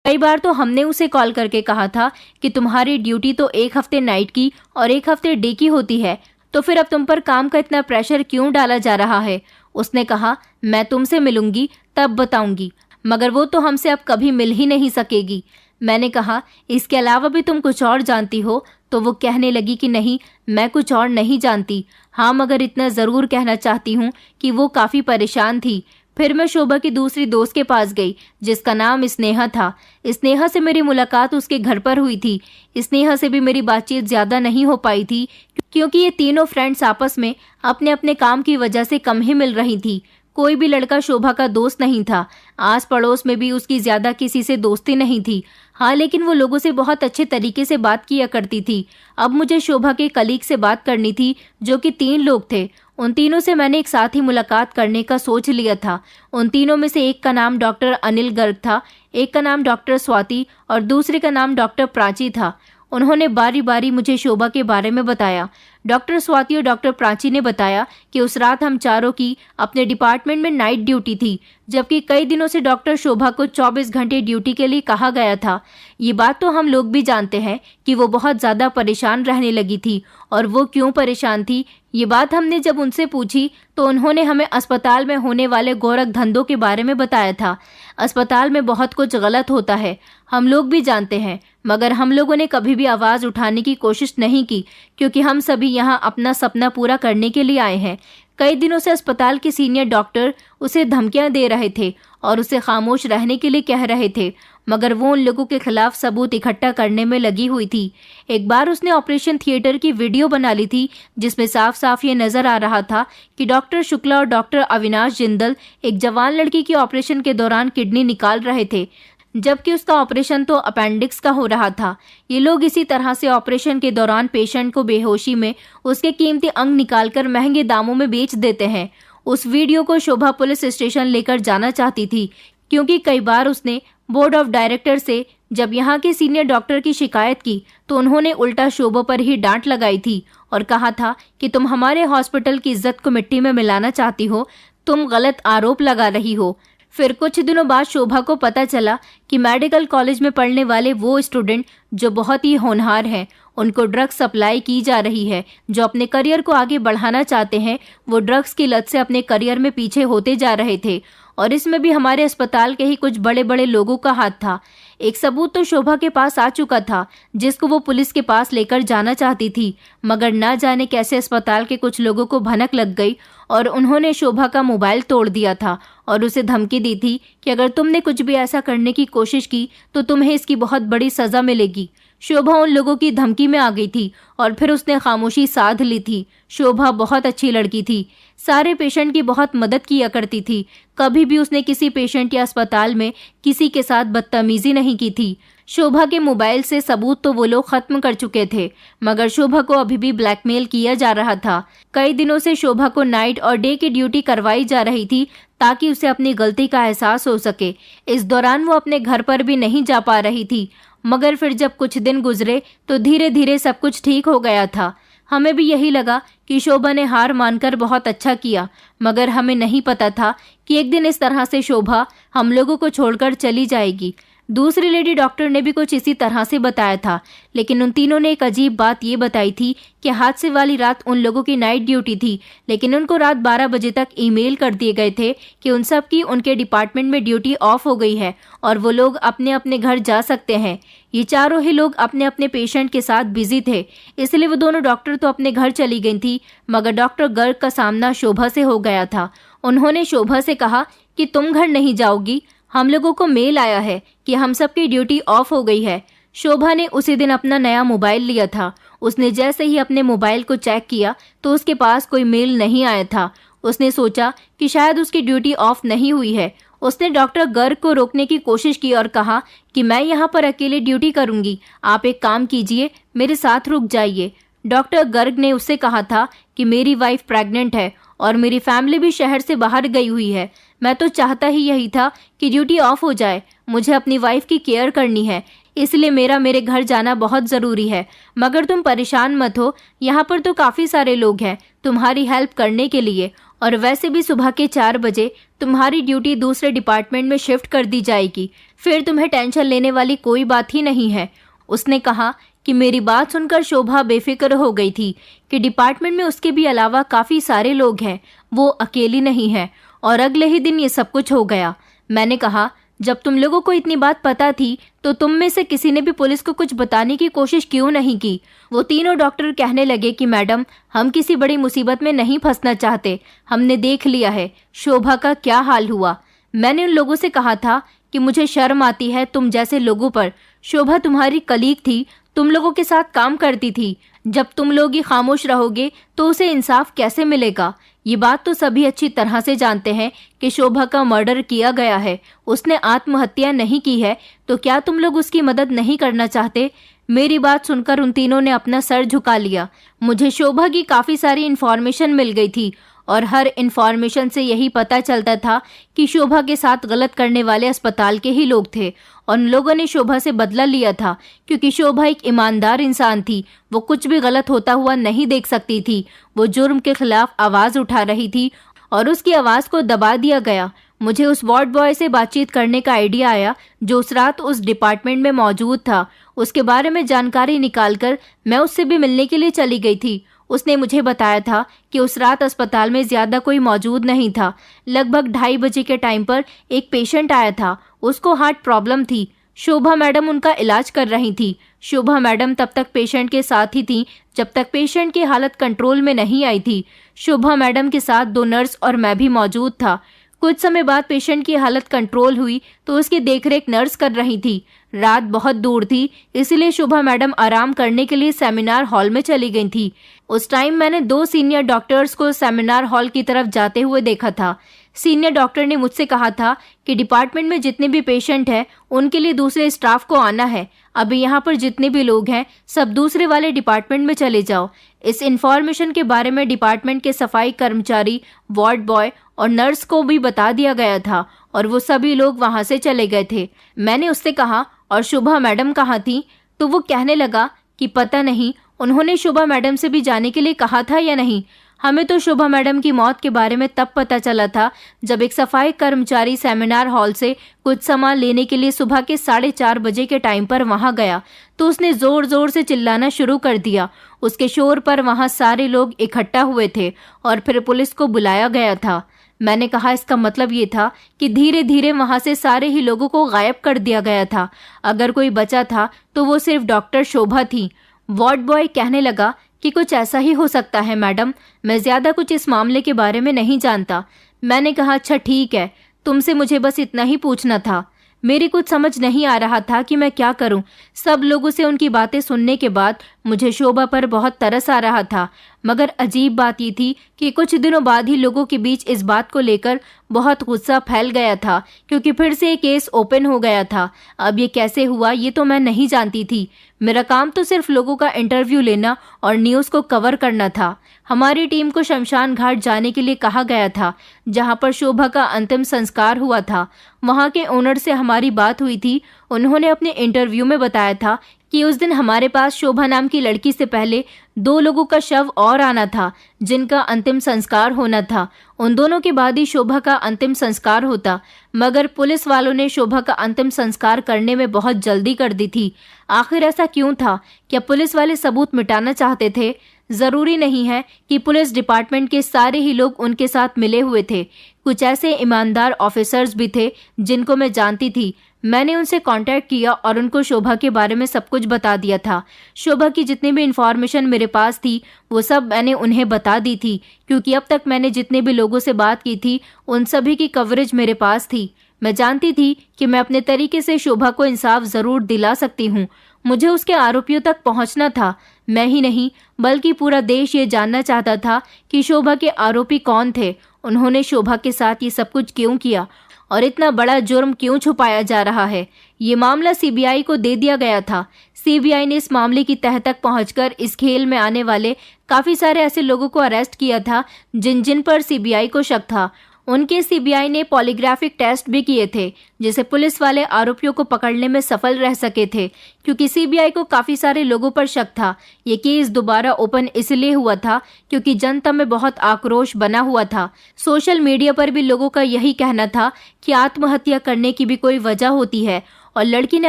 कई बार तो हमने उसे कॉल करके कहा था कि तुम्हारी ड्यूटी तो 1 हफ्ते नाइट की और 1 हफ्ते डे की होती है, तो फिर अब तुम पर काम का इतना प्रेशर क्यों डाला जा रहा है? उसने कहा, मैं तुमसे मिलूंगी तब बताऊंगी, मगर वो तो हमसे अब कभी मिल ही नहीं सकेगी। मैंने कहा, इसके अलावा भी तुम कुछ और जानती हो? तो वो कहने लगी कि नहीं, मैं कुछ और नहीं जानती। हाँ, मगर इतना ज़रूर कहना चाहती हूँ कि वो काफ़ी परेशान थी। फिर मैं शोभा की दूसरी दोस्त के पास गई जिसका नाम स्नेहा था। स्नेहा से मेरी मुलाकात उसके घर पर हुई थी। स्नेहा से भी मेरी बातचीत ज़्यादा नहीं हो पाई थी, क्योंकि ये तीनों फ्रेंड्स आपस में अपने अपने काम की वजह से कम ही मिल रही थी। कोई भी लड़का शोभा का दोस्त नहीं था। आस पड़ोस में भी उसकी ज्यादा किसी से दोस्ती नहीं थी। हाँ, लेकिन वो लोगों से बहुत अच्छे तरीके से बात किया करती थी। अब मुझे शोभा के कलीग से बात करनी थी, जो कि 3 लोग थे। उन तीनों से मैंने एक साथ ही मुलाकात करने का सोच लिया था। उन तीनों में से एक का नाम डॉक्टर अनिल गर्ग था, एक का नाम डॉक्टर स्वाति और दूसरे का नाम डॉक्टर प्राची था। उन्होंने बारी बारी मुझे शोभा के बारे में बताया। डॉक्टर स्वाति और डॉक्टर प्राची ने बताया कि उस रात हम चारों की अपने डिपार्टमेंट में नाइट ड्यूटी थी, जबकि कई दिनों से डॉक्टर शोभा को 24 घंटे ड्यूटी के लिए कहा गया था। ये बात तो हम लोग भी जानते हैं कि वो बहुत ज़्यादा परेशान रहने लगी थी, और वो क्यों परेशान थी ये बात हमने जब उनसे पूछी तो उन्होंने हमें अस्पताल में होने वाले गोरख धंधों के बारे में बताया था। अस्पताल में बहुत कुछ गलत होता है, हम लोग भी जानते हैं, मगर हम लोगों ने कभी भी आवाज़ उठाने की कोशिश नहीं की, क्योंकि हम सभी यहाँ अपना सपना पूरा करने के लिए आए हैं। कई दिनों से अस्पताल के सीनियर डॉक्टर उसे धमकियां दे रहे थे और उसे खामोश रहने के लिए कह रहे थे, मगर वो उन लोगों के खिलाफ सबूत इकट्ठा करने में लगी हुई थी। एक बार उसने ऑपरेशन थिएटर की वीडियो बना ली थी, जिसमें साफ साफ ये नजर आ रहा था कि डॉक्टर शुक्ला और डॉक्टर अविनाश जिंदल एक जवान लड़की की ऑपरेशन के दौरान किडनी निकाल रहे थे, जबकि उसका ऑपरेशन तो अपेंडिक्स का हो रहा था। ये लोग इसी तरह से ऑपरेशन के दौरान पेशेंट को बेहोशी में उसके कीमती अंग निकालकर महंगे दामों में बेच देते हैं। उस वीडियो को शोभा पुलिस स्टेशन लेकर जाना चाहती थी, क्योंकि कई बार उसने बोर्ड ऑफ डायरेक्टर से जब यहाँ के सीनियर डॉक्टर की शिकायत की तो उन्होंने उल्टा शोभा पर ही डांट लगाई थी और कहा था कि तुम हमारे हॉस्पिटल की इज्जत को मिट्टी में मिलाना चाहती हो, तुम गलत आरोप लगा रही हो। फिर कुछ दिनों बाद शोभा को पता चला कि मेडिकल कॉलेज में पढ़ने वाले वो स्टूडेंट जो बहुत ही होनहार हैं, उनको ड्रग्स सप्लाई की जा रही है। जो अपने करियर को आगे बढ़ाना चाहते हैं, वो ड्रग्स की लत से अपने करियर में पीछे होते जा रहे थे, और इसमें भी हमारे अस्पताल के ही कुछ बड़े बड़े लोगों का हाथ था। एक सबूत तो शोभा के पास आ चुका था, जिसको वो पुलिस के पास लेकर जाना चाहती थी, मगर ना जाने कैसे अस्पताल के कुछ लोगों को भनक लग गई और उन्होंने शोभा का मोबाइल तोड़ दिया था और उसे धमकी दी थी कि अगर तुमने कुछ भी ऐसा करने की कोशिश की तो तुम्हें इसकी बहुत बड़ी सजा मिलेगी। शोभा उन लोगों की धमकी में आ गई थी और फिर उसने खामोशी साध ली थी। शोभा बहुत अच्छी लड़की थी, सारे पेशेंट की बहुत मदद किया करती थी। कभी भी उसने किसी पेशेंट या अस्पताल में किसी के साथ बदतमीजी नहीं की थी। शोभा के मोबाइल से सबूत तो वो लोग खत्म कर चुके थे, मगर शोभा को अभी भी ब्लैकमेल किया जा रहा था। कई दिनों से शोभा को नाइट और डे की ड्यूटी करवाई जा रही थी ताकि उसे अपनी गलती का एहसास हो सके। इस दौरान वो अपने घर पर भी नहीं जा पा रही थी, मगर फिर जब कुछ दिन गुजरे तो धीरे धीरे सब कुछ ठीक हो गया था। हमें भी यही लगा कि शोभा ने हार मानकर बहुत अच्छा किया, मगर हमें नहीं पता था कि एक दिन इस तरह से शोभा हम लोगों को छोड़कर चली जाएगी। दूसरी लेडी डॉक्टर ने भी कुछ इसी तरह से बताया था, लेकिन उन तीनों ने एक अजीब बात ये बताई थी कि हादसे वाली रात उन लोगों की नाइट ड्यूटी थी, लेकिन उनको रात 12 बजे तक ईमेल कर दिए गए थे कि उन सब की उनके डिपार्टमेंट में ड्यूटी ऑफ हो गई है और वो लोग अपने अपने घर जा सकते हैं। ये चारों ही लोग अपने अपने पेशेंट के साथ बिजी थे, इसलिए वो दोनों डॉक्टर तो अपने घर चली गई थी, मगर डॉक्टर गर्ग का सामना शोभा से हो गया था। उन्होंने शोभा से कहा कि तुम घर नहीं जाओगी, हम लोगों को मेल आया है कि हम सबकी ड्यूटी ऑफ हो गई है। शोभा ने उसी दिन अपना नया मोबाइल लिया था। उसने जैसे ही अपने मोबाइल को चेक किया तो उसके पास कोई मेल नहीं आया था। उसने सोचा कि शायद उसकी ड्यूटी ऑफ नहीं हुई है। उसने डॉक्टर गर्ग को रोकने की कोशिश की और कहा कि मैं यहाँ पर अकेले ड्यूटी करूंगी, आप एक काम कीजिए, मेरे साथ रुक जाइए। डॉक्टर गर्ग ने उससे कहा था कि मेरी वाइफ प्रेग्नेंट है और मेरी फैमिली भी शहर से बाहर गई हुई है। मैं तो चाहता ही यही था कि ड्यूटी ऑफ हो जाए, मुझे अपनी वाइफ की केयर करनी है, इसलिए मेरे घर जाना बहुत ज़रूरी है। मगर तुम परेशान मत हो, यहाँ पर तो काफ़ी सारे लोग हैं तुम्हारी हेल्प करने के लिए, और वैसे भी सुबह के 4 बजे तुम्हारी ड्यूटी दूसरे डिपार्टमेंट में शिफ्ट कर दी जाएगी, फिर तुम्हें टेंशन लेने वाली कोई बात ही नहीं है। उसने कहा कि मेरी बात सुनकर शोभा बेफिक्र हो गई थी कि डिपार्टमेंट में उसके भी अलावा काफ़ी सारे लोग हैं, वो अकेली नहीं है। और अगले ही दिन ये सब कुछ हो गया। मैंने कहा, जब तुम लोगों को इतनी बात पता थी तो तुम में से किसी ने भी पुलिस को कुछ बताने की कोशिश क्यों नहीं की? वो तीनों डॉक्टर कहने लगे कि मैडम, हम किसी बड़ी मुसीबत में नहीं फंसना चाहते, हमने देख लिया है शोभा का क्या हाल हुआ। मैंने उन लोगों से कहा था कि मुझे शर्म आती है तुम जैसे लोगों पर। शोभा तुम्हारी कलीग थी, तुम लोगों के साथ काम करती थी, जब तुम लोग ही खामोश रहोगे तो उसे इंसाफ कैसे मिलेगा? ये बात तो सभी अच्छी तरह से जानते हैं कि शोभा का मर्डर किया गया है, उसने आत्महत्या नहीं की है। तो क्या तुम लोग उसकी मदद नहीं करना चाहते? मेरी बात सुनकर उन तीनों ने अपना सर झुका लिया। मुझे शोभा की काफ़ी सारी इन्फॉर्मेशन मिल गई थी और हर इन्फॉर्मेशन से यही पता चलता था कि शोभा के साथ गलत करने वाले अस्पताल के ही लोग थे और उन लोगों ने शोभा से बदला लिया था, क्योंकि शोभा एक ईमानदार इंसान थी। वो कुछ भी गलत होता हुआ नहीं देख सकती थी। वो जुर्म के खिलाफ आवाज़ उठा रही थी और उसकी आवाज़ को दबा दिया गया। मुझे उस वार्ड बॉय से बातचीत करने का आइडिया आया जो उस रात उस डिपार्टमेंट में मौजूद था। उसके बारे में जानकारी निकालकर मैं उससे भी मिलने के लिए चली गई थी। उसने मुझे बताया था कि उस रात अस्पताल में ज़्यादा कोई मौजूद नहीं था। लगभग 2:30 बजे के टाइम पर एक पेशेंट आया था। उसको हार्ट प्रॉब्लम थी। शोभा मैडम उनका इलाज कर रही थी। शोभा मैडम तब तक पेशेंट के साथ ही थी जब तक पेशेंट की हालत कंट्रोल में नहीं आई थी। शोभा मैडम के साथ 2 नर्स और मैं भी मौजूद था। कुछ समय बाद पेशेंट की हालत कंट्रोल हुई तो उसकी देखरेख नर्स कर रही थी। रात बहुत दूर थी, इसलिए शोभा मैडम आराम करने के लिए सेमिनार हॉल में चली गई थी। उस टाइम मैंने 2 सीनियर डॉक्टर्स को सेमिनार हॉल की तरफ जाते हुए देखा था। सीनियर डॉक्टर ने मुझसे कहा था कि डिपार्टमेंट में जितने भी पेशेंट हैं उनके लिए दूसरे स्टाफ को आना है। अभी यहाँ पर जितने भी लोग हैं सब दूसरे वाले डिपार्टमेंट में चले जाओ। इस इंफॉर्मेशन के बारे में डिपार्टमेंट के सफाई कर्मचारी, वार्ड बॉय और नर्स को भी बता दिया गया था और वो सभी लोग वहाँ से चले गए थे। मैंने उससे कहा, और शोभा मैडम कहाँ थी? तो वो कहने लगा कि पता नहीं, उन्होंने शोभा मैडम से भी जाने के लिए कहा था या नहीं। हमें तो शोभा मैडम की मौत के बारे में तब पता चला था जब एक सफाई कर्मचारी सेमिनार हॉल से कुछ सामान लेने के लिए सुबह के 4:30 बजे के टाइम पर वहां गया तो उसने जोर जोर से चिल्लाना शुरू कर दिया। उसके शोर पर वहां सारे लोग इकट्ठा हुए थे और फिर पुलिस को बुलाया गया था। मैंने कहा इसका मतलब ये था कि धीरे धीरे वहां से सारे ही लोगों को गायब कर दिया गया था। अगर कोई बचा था तो वो सिर्फ डॉक्टर शोभा थी। वार्ड बॉय कहने लगा कि कुछ ऐसा ही हो सकता है मैडम, मैं ज़्यादा कुछ इस मामले के बारे में नहीं जानता। मैंने कहा अच्छा ठीक है, तुमसे मुझे बस इतना ही पूछना था। मेरी कुछ समझ नहीं आ रहा था कि मैं क्या करूं। सब लोगों से उनकी बातें सुनने के बाद मुझे शोभा पर बहुत तरस आ रहा था, मगर अजीब बात ये थी कि कुछ दिनों बाद ही लोगों के बीच इस बात को लेकर बहुत गुस्सा फैल गया था, क्योंकि फिर से एक केस ओपन हो गया था। अब ये कैसे हुआ ये तो मैं नहीं जानती थी। मेरा काम तो सिर्फ लोगों का इंटरव्यू लेना और न्यूज़ को कवर करना था। हमारी टीम को शमशान घाट जाने के लिए कहा गया था जहां पर शोभा का अंतिम संस्कार हुआ था। वहां के ओनर से हमारी बात हुई थी। उन्होंने अपने इंटरव्यू में बताया था कि उस दिन हमारे पास शोभा नाम की लड़की से पहले 2 लोगों का शव और आना था जिनका अंतिम संस्कार होना था। उन दोनों के बाद ही शोभा का अंतिम संस्कार होता, मगर पुलिस वालों ने शोभा का अंतिम संस्कार करने में बहुत जल्दी कर दी थी। आखिर ऐसा क्यों था? क्या पुलिस वाले सबूत मिटाना चाहते थे? जरूरी नहीं है कि पुलिस डिपार्टमेंट के सारे ही लोग उनके साथ मिले हुए थे। कुछ ऐसे ईमानदार ऑफिसर्स भी थे जिनको मैं जानती थी। मैंने उनसे कांटेक्ट किया और उनको शोभा के बारे में सब कुछ बता दिया था। शोभा की जितनी भी इंफॉर्मेशन मेरे पास थी वो सब मैंने उन्हें बता दी थी, क्योंकि अब तक मैंने जितने भी लोगों से बात की थी उन सभी की कवरेज मेरे पास थी। मैं जानती थी कि मैं अपने तरीके से शोभा को इंसाफ जरूर दिला सकती हूँ। मुझे उसके आरोपियों तक पहुँचना था। मैं ही नहीं बल्कि पूरा देश ये जानना चाहता था कि शोभा के आरोपी कौन थे, उन्होंने शोभा के साथ ये सब कुछ क्यों किया और इतना बड़ा जुर्म क्यों छुपाया जा रहा है। ये मामला सीबीआई को दे दिया गया था। सीबीआई ने इस मामले की तह तक पहुंचकर इस खेल में आने वाले काफी सारे ऐसे लोगों को अरेस्ट किया था जिन पर सीबीआई को शक था। उनके सीबीआई ने पॉलीग्राफिक टेस्ट भी किए थे जिसे पुलिस वाले आरोपियों को पकड़ने में सफल रह सके थे, क्योंकि सीबीआई को काफी सारे लोगों पर शक था। ये केस दोबारा ओपन इसलिए हुआ था क्योंकि जनता में बहुत आक्रोश बना हुआ था। सोशल मीडिया पर भी लोगों का यही कहना था कि आत्महत्या करने की भी कोई वजह होती है और लड़की ने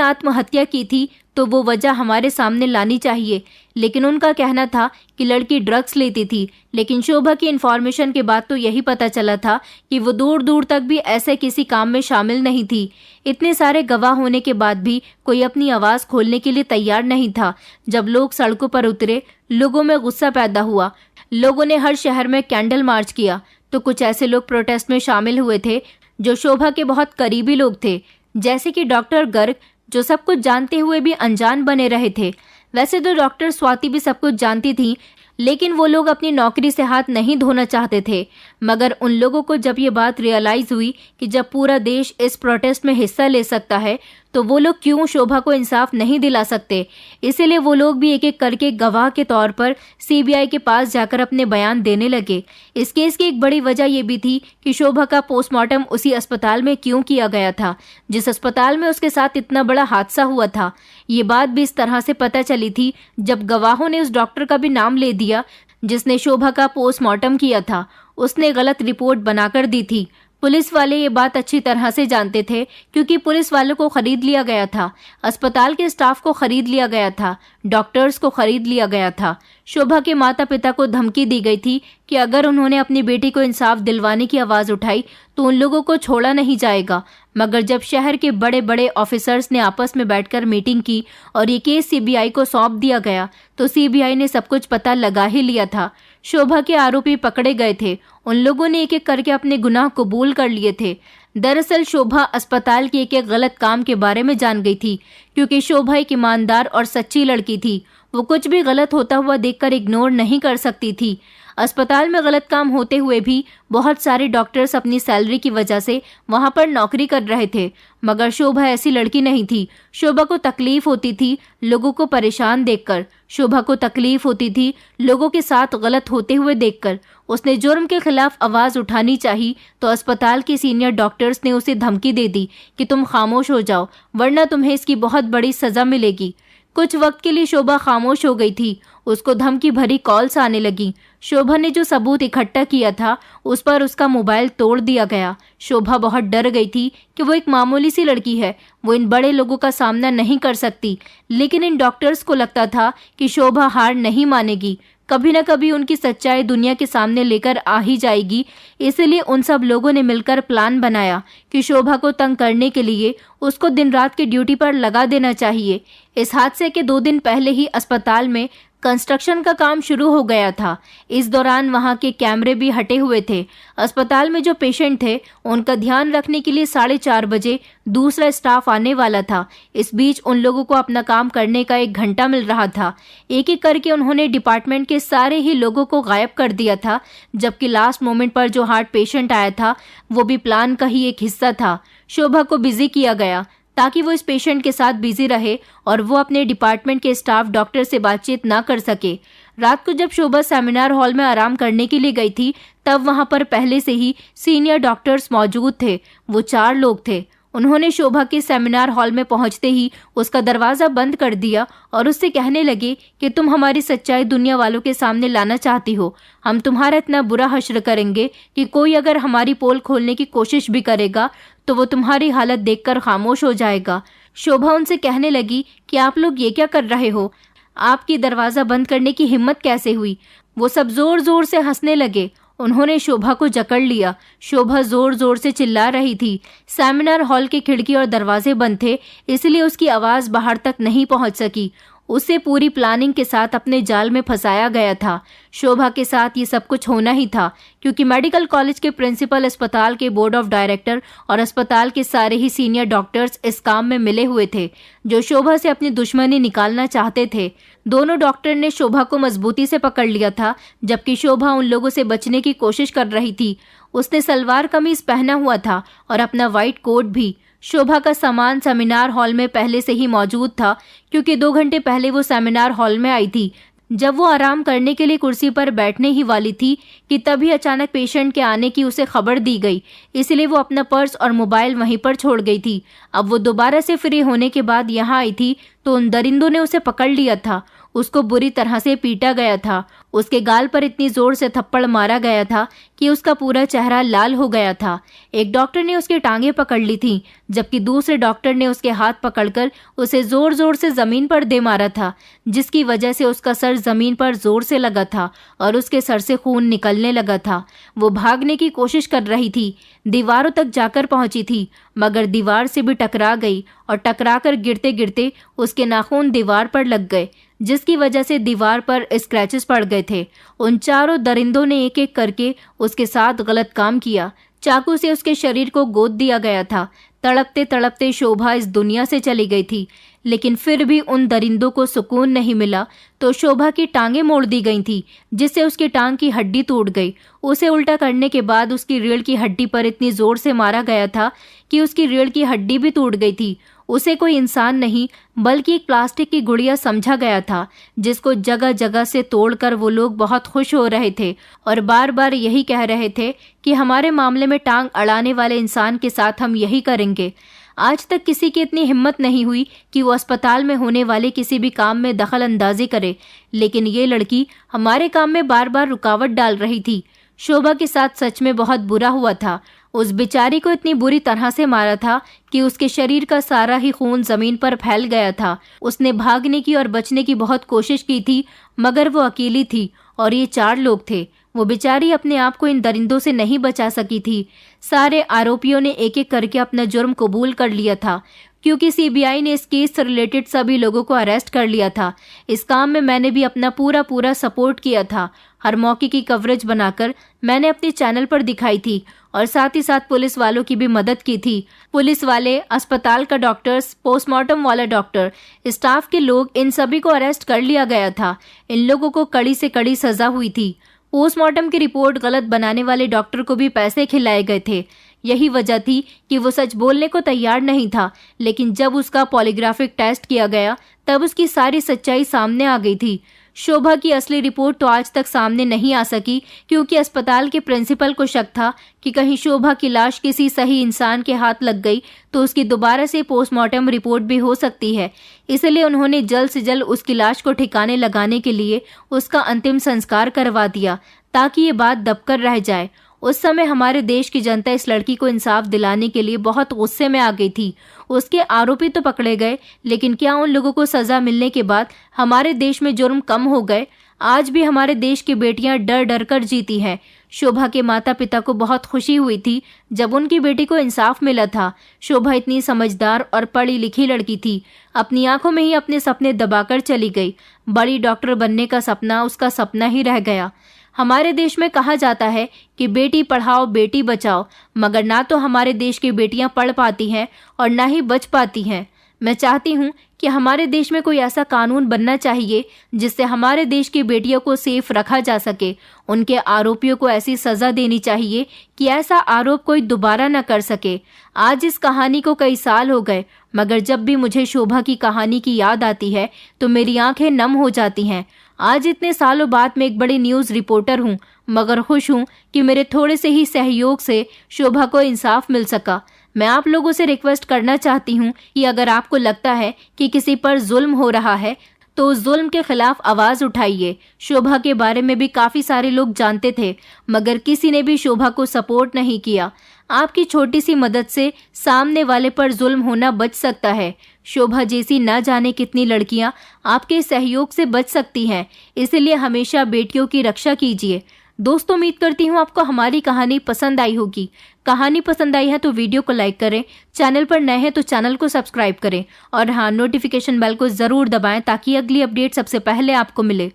आत्महत्या की थी तो वो वजह हमारे सामने लानी चाहिए। लेकिन उनका कहना था कि लड़की ड्रग्स लेती थी, लेकिन शोभा की इन्फॉर्मेशन के बाद तो यही पता चला था कि वो दूर दूर तक भी ऐसे किसी काम में शामिल नहीं थी। इतने सारे गवाह होने के बाद भी कोई अपनी आवाज़ खोलने के लिए तैयार नहीं था। जब लोग सड़कों पर उतरे, लोगों में गुस्सा पैदा हुआ। लोगों ने हर शहर में कैंडल मार्च किया, तो कुछ ऐसे लोग प्रोटेस्ट में शामिल हुए थे जो शोभा के बहुत करीबी लोग थे, जैसे कि डॉक्टर गर्ग, जो सब कुछ जानते हुए भी अनजान बने रहे थे। वैसे तो डॉक्टर स्वाति भी सब कुछ जानती थी, लेकिन वो लोग अपनी नौकरी से हाथ नहीं धोना चाहते थे। मगर उन लोगों को जब ये बात रियलाइज हुई कि जब पूरा देश इस प्रोटेस्ट में हिस्सा ले सकता है तो वो लोग क्यों शोभा को इंसाफ नहीं दिला सकते। इसीलिए वो लोग भी एक एक करके गवाह के तौर पर सीबीआई के पास जाकर अपने बयान देने लगे। इस केस की एक बड़ी वजह ये भी थी कि शोभा का पोस्टमार्टम उसी अस्पताल में क्यों किया गया था जिस अस्पताल में उसके साथ इतना बड़ा हादसा हुआ था। ये बात भी इस तरह से पता चली थी जब गवाहों ने उस डॉक्टर का भी नाम ले दिया जिसने शोभा का पोस्टमार्टम किया था। उसने गलत रिपोर्ट बनाकर दी थी। पुलिस वाले ये बात अच्छी तरह से जानते थे क्योंकि पुलिस वालों को खरीद लिया गया था, अस्पताल के स्टाफ को खरीद लिया गया था, डॉक्टर्स को खरीद लिया गया था। शोभा के माता पिता को धमकी दी गई थी कि अगर उन्होंने अपनी बेटी को इंसाफ दिलवाने की आवाज उठाई तो उन लोगों को छोड़ा नहीं जाएगा। मगर जब शहर के बड़े बड़े ऑफिसर्स ने आपस में बैठकर मीटिंग की और ये केस सीबीआई को सौंप दिया गया तो सीबीआई ने सब कुछ पता लगा ही लिया था। शोभा के आरोपी पकड़े गए थे। उन लोगों ने एक एक करके अपने गुनाह कबूल कर लिए थे। दरअसल शोभा अस्पताल के एक एक गलत काम के बारे में जान गई थी क्योंकि शोभा एक ईमानदार और सच्ची लड़की थी। वो कुछ भी गलत होता हुआ देखकर इग्नोर नहीं कर सकती थी। अस्पताल में गलत काम होते हुए भी बहुत सारे डॉक्टर्स अपनी सैलरी की वजह से वहां पर नौकरी कर रहे थे, मगर शोभा ऐसी लड़की नहीं थी। शोभा को तकलीफ होती थी लोगों को परेशान देखकर। शोभा को तकलीफ होती थी लोगों के साथ गलत होते हुए देखकर। उसने जुर्म के खिलाफ आवाज उठानी चाहिए तो अस्पताल के सीनियर डॉक्टर्स ने उसे धमकी दे दी कि तुम खामोश हो जाओ वरना तुम्हें इसकी बहुत बड़ी सजा मिलेगी। कुछ वक्त के लिए शोभा खामोश हो गई थी। उसको धमकी भरी कॉल्स आने लगी। शोभा ने जो सबूत इकट्ठा किया था उस पर उसका मोबाइल तोड़ दिया गया। शोभा बहुत डर गई थी कि वो एक मामूली सी लड़की है, वो इन बड़े लोगों का सामना नहीं कर सकती। लेकिन इन डॉक्टर्स को लगता था कि शोभा हार नहीं मानेगी, कभी न कभी उनकी सच्चाई दुनिया के सामने लेकर आ ही जाएगी। इसलिए उन सब लोगों ने मिलकर प्लान बनाया कि शोभा को तंग करने के लिए उसको दिन रात की ड्यूटी पर लगा देना चाहिए। इस हादसे के 2 दिन पहले ही अस्पताल में कंस्ट्रक्शन का काम शुरू हो गया था। इस दौरान वहां के कैमरे भी हटे हुए थे। अस्पताल में जो पेशेंट थे उनका ध्यान रखने के लिए 4:30 बजे दूसरा स्टाफ आने वाला था। इस बीच उन लोगों को अपना काम करने का 1 घंटा मिल रहा था। एक एक करके उन्होंने डिपार्टमेंट के सारे ही लोगों को गायब कर दिया था, जबकि लास्ट मोमेंट पर जो हार्ट पेशेंट आया था वो भी प्लान का ही एक हिस्सा था। शोभा को बिजी किया गया ताकि वो इस पेशेंट के साथ बिजी रहे और वो अपने डिपार्टमेंट के स्टाफ डॉक्टर से बातचीत ना कर सके। रात को जब शोभा सेमिनार हॉल में आराम करने के लिए गई थी तब वहां पर पहले से ही सीनियर डॉक्टर्स मौजूद थे। वो 4 लोग थे। उन्होंने शोभा के सेमिनार हॉल में पहुंचते ही उसका दरवाजा बंद कर दिया और उससे कहने लगे कि तुम हमारी सच्चाई दुनिया वालों के सामने लाना चाहती हो। हम तुम्हारा इतना बुरा हश्र करेंगे कि कोई अगर हमारी पोल खोलने की कोशिश भी करेगा तो वो तुम्हारी हालत देखकर खामोश हो जाएगा। शोभा उनसे कहने लगी कि आप लोग ये क्या कर रहे हो? आपकी दरवाजा बंद करने की हिम्मत कैसे हुई? वो सब जोर जोर से हंसने लगे। उन्होंने शोभा को जकड़ लिया। शोभा जोर जोर से चिल्ला रही थी। सेमिनार हॉल की खिड़की और दरवाजे बंद थे, इसलिए उसकी आवाज बाहर तक नहीं पहुंच सकी। उसे पूरी प्लानिंग के साथ अपने जाल में फंसाया गया था। शोभा के साथ ये सब कुछ होना ही था क्योंकि मेडिकल कॉलेज के प्रिंसिपल, अस्पताल के बोर्ड ऑफ डायरेक्टर और अस्पताल के सारे ही सीनियर डॉक्टर्स इस काम में मिले हुए थे जो शोभा से अपनी दुश्मनी निकालना चाहते थे। दोनों डॉक्टर ने शोभा को मजबूती से पकड़ लिया था जबकि शोभा उन लोगों से बचने की कोशिश कर रही थी। उसने सलवार कमीज पहना हुआ था और अपना व्हाइट कोट भी। शोभा का सामान सेमिनार हॉल में पहले से ही मौजूद था क्योंकि 2 घंटे पहले वो सेमिनार हॉल में आई थी। जब वो आराम करने के लिए कुर्सी पर बैठने ही वाली थी कि तभी अचानक पेशेंट के आने की उसे खबर दी गई, इसलिए वो अपना पर्स और मोबाइल वहीं पर छोड़ गई थी। अब वो दोबारा से फ्री होने के बाद यहाँ आई थी तो उन दरिंदों ने उसे पकड़ लिया था। उसको बुरी तरह से पीटा गया था। उसके गाल पर इतनी जोर से थप्पड़ मारा गया था कि उसका पूरा चेहरा लाल हो गया था। एक डॉक्टर ने उसकी टांगें पकड़ ली थी जबकि दूसरे डॉक्टर ने उसके हाथ पकड़कर उसे जोर जोर से जमीन पर दे मारा था, जिसकी वजह से उसका सर जमीन पर जोर से लगा था और उसके सर से खून निकलने लगा था। वो भागने की कोशिश कर रही थी, दीवारों तक जाकर पहुंची थी मगर दीवार से भी टकरा गई और टकराकर गिरते गिरते उसके नाखून दीवार पर लग गए, जिसकी वजह से दीवार पर स्क्रैचेस पड़ गए थे। उन चारों दरिंदों ने एक एक करके उसके साथ गलत काम किया। चाकू से उसके शरीर को गोद दिया गया था। तड़पते तड़पते शोभा इस दुनिया से चली गई थी, लेकिन फिर भी उन दरिंदों को सुकून नहीं मिला तो शोभा की टांगें मोड़ दी गई थी, जिससे उसकी टांग की हड्डी टूट गई। उसे उल्टा करने के बाद उसकी रीढ़ की हड्डी पर इतनी जोर से मारा गया था कि उसकी रीढ़ की हड्डी भी टूट गई थी। उसे कोई इंसान नहीं बल्कि एक प्लास्टिक की गुड़िया समझा गया था, जिसको जगह जगह से तोड़कर वो लोग बहुत खुश हो रहे थे और बार बार यही कह रहे थे कि हमारे मामले में टांग अड़ाने वाले इंसान के साथ हम यही करेंगे। आज तक किसी की इतनी हिम्मत नहीं हुई कि वो अस्पताल में होने वाले किसी भी काम में दखल अंदाजी करे, लेकिन ये लड़की हमारे काम में बार बार रुकावट डाल रही थी। शोभा के साथ सच में बहुत बुरा हुआ था। उस बेचारी को इतनी बुरी तरह से मारा था कि उसके शरीर का सारा ही खून जमीन पर फैल गया था। उसने भागने की और बचने की बहुत कोशिश की थी, मगर वो अकेली थी और ये 4 लोग थे। वो बेचारी अपने आप को इन दरिंदों से नहीं बचा सकी थी। सारे आरोपियों ने एक एक करके अपना जुर्म कबूल कर लिया था, क्योंकि सीबीआई ने इस केस से रिलेटेड सभी लोगों को अरेस्ट कर लिया था। इस काम में मैंने भी अपना पूरा सपोर्ट किया था। हर मौके की कवरेज बनाकर मैंने अपने चैनल पर दिखाई थी और साथ ही साथ पुलिस वालों की भी मदद की थी। पुलिस वाले, अस्पताल का डॉक्टर्स, पोस्टमार्टम वाला डॉक्टर, स्टाफ के लोग, इन सभी को अरेस्ट कर लिया गया था। इन लोगों को कड़ी से कड़ी सजा हुई थी। पोस्टमार्टम की रिपोर्ट गलत बनाने वाले डॉक्टर को भी पैसे खिलाए गए थे। यही वजह थी कि वो सच बोलने को तैयार नहीं था, लेकिन जब उसका पॉलीग्राफिक टेस्ट किया गया तब उसकी सारी सच्चाई सामने आ गई थी। शोभा की असली रिपोर्ट तो आज तक सामने नहीं आ सकी, क्योंकि अस्पताल के प्रिंसिपल को शक था कि कहीं शोभा की लाश किसी सही इंसान के हाथ लग गई तो उसकी दोबारा से पोस्टमार्टम रिपोर्ट भी हो सकती है। इसलिए उन्होंने जल्द से जल्द उसकी लाश को ठिकाने लगाने के लिए उसका अंतिम संस्कार करवा दिया, ताकि ये बात दबकर रह जाए। उस समय हमारे देश की जनता इस लड़की को इंसाफ दिलाने के लिए बहुत गुस्से में आ गई थी। उसके आरोपी तो पकड़े गए, लेकिन क्या उन लोगों को सजा मिलने के बाद हमारे देश में जुर्म कम हो गए? आज भी हमारे देश की बेटियां डर डर कर जीती हैं। शोभा के माता पिता को बहुत खुशी हुई थी जब उनकी बेटी को इंसाफ मिला था। शोभा इतनी समझदार और पढ़ी लिखी लड़की थी। अपनी आंखों में ही अपने सपने दबाकर चली गई। बड़ी डॉक्टर बनने का सपना उसका सपना ही रह गया। हमारे देश में कहा जाता है कि बेटी पढ़ाओ बेटी बचाओ, मगर ना तो हमारे देश की बेटियां पढ़ पाती हैं और ना ही बच पाती हैं। मैं चाहती हूँ कि हमारे देश में कोई ऐसा कानून बनना चाहिए जिससे हमारे देश की बेटियों को सेफ रखा जा सके। उनके आरोपियों को ऐसी सजा देनी चाहिए कि ऐसा आरोप कोई दोबारा न कर सके। आज इस कहानी को कई साल हो गए, मगर जब भी मुझे शोभा की कहानी की याद आती है तो मेरी आंखें नम हो जाती हैं। आज इतने सालों बाद मैं एक बड़ी न्यूज़ रिपोर्टर हूँ, मगर खुश हूँ कि मेरे थोड़े से ही सहयोग से शोभा को इंसाफ मिल सका। मैं आप लोगों से रिक्वेस्ट करना चाहती हूँ कि अगर आपको लगता है कि किसी पर जुल्म हो रहा है तो उस जुल्म के खिलाफ आवाज उठाइए। शोभा के बारे में भी काफी सारे लोग जानते थे, मगर किसी ने भी शोभा को सपोर्ट नहीं किया। आपकी छोटी सी मदद से सामने वाले पर जुल्म होना बच सकता है। शोभा जैसी न जाने कितनी लड़कियां आपके सहयोग से बच सकती हैं, इसलिए हमेशा बेटियों की रक्षा कीजिए। दोस्तों, उम्मीद करती हूँ आपको हमारी कहानी पसंद आई होगी। कहानी पसंद आई है तो वीडियो को लाइक करें, चैनल पर नए हैं तो चैनल को सब्सक्राइब करें और हाँ, नोटिफिकेशन बेल को ज़रूर दबाएं ताकि अगली अपडेट सबसे पहले आपको मिले।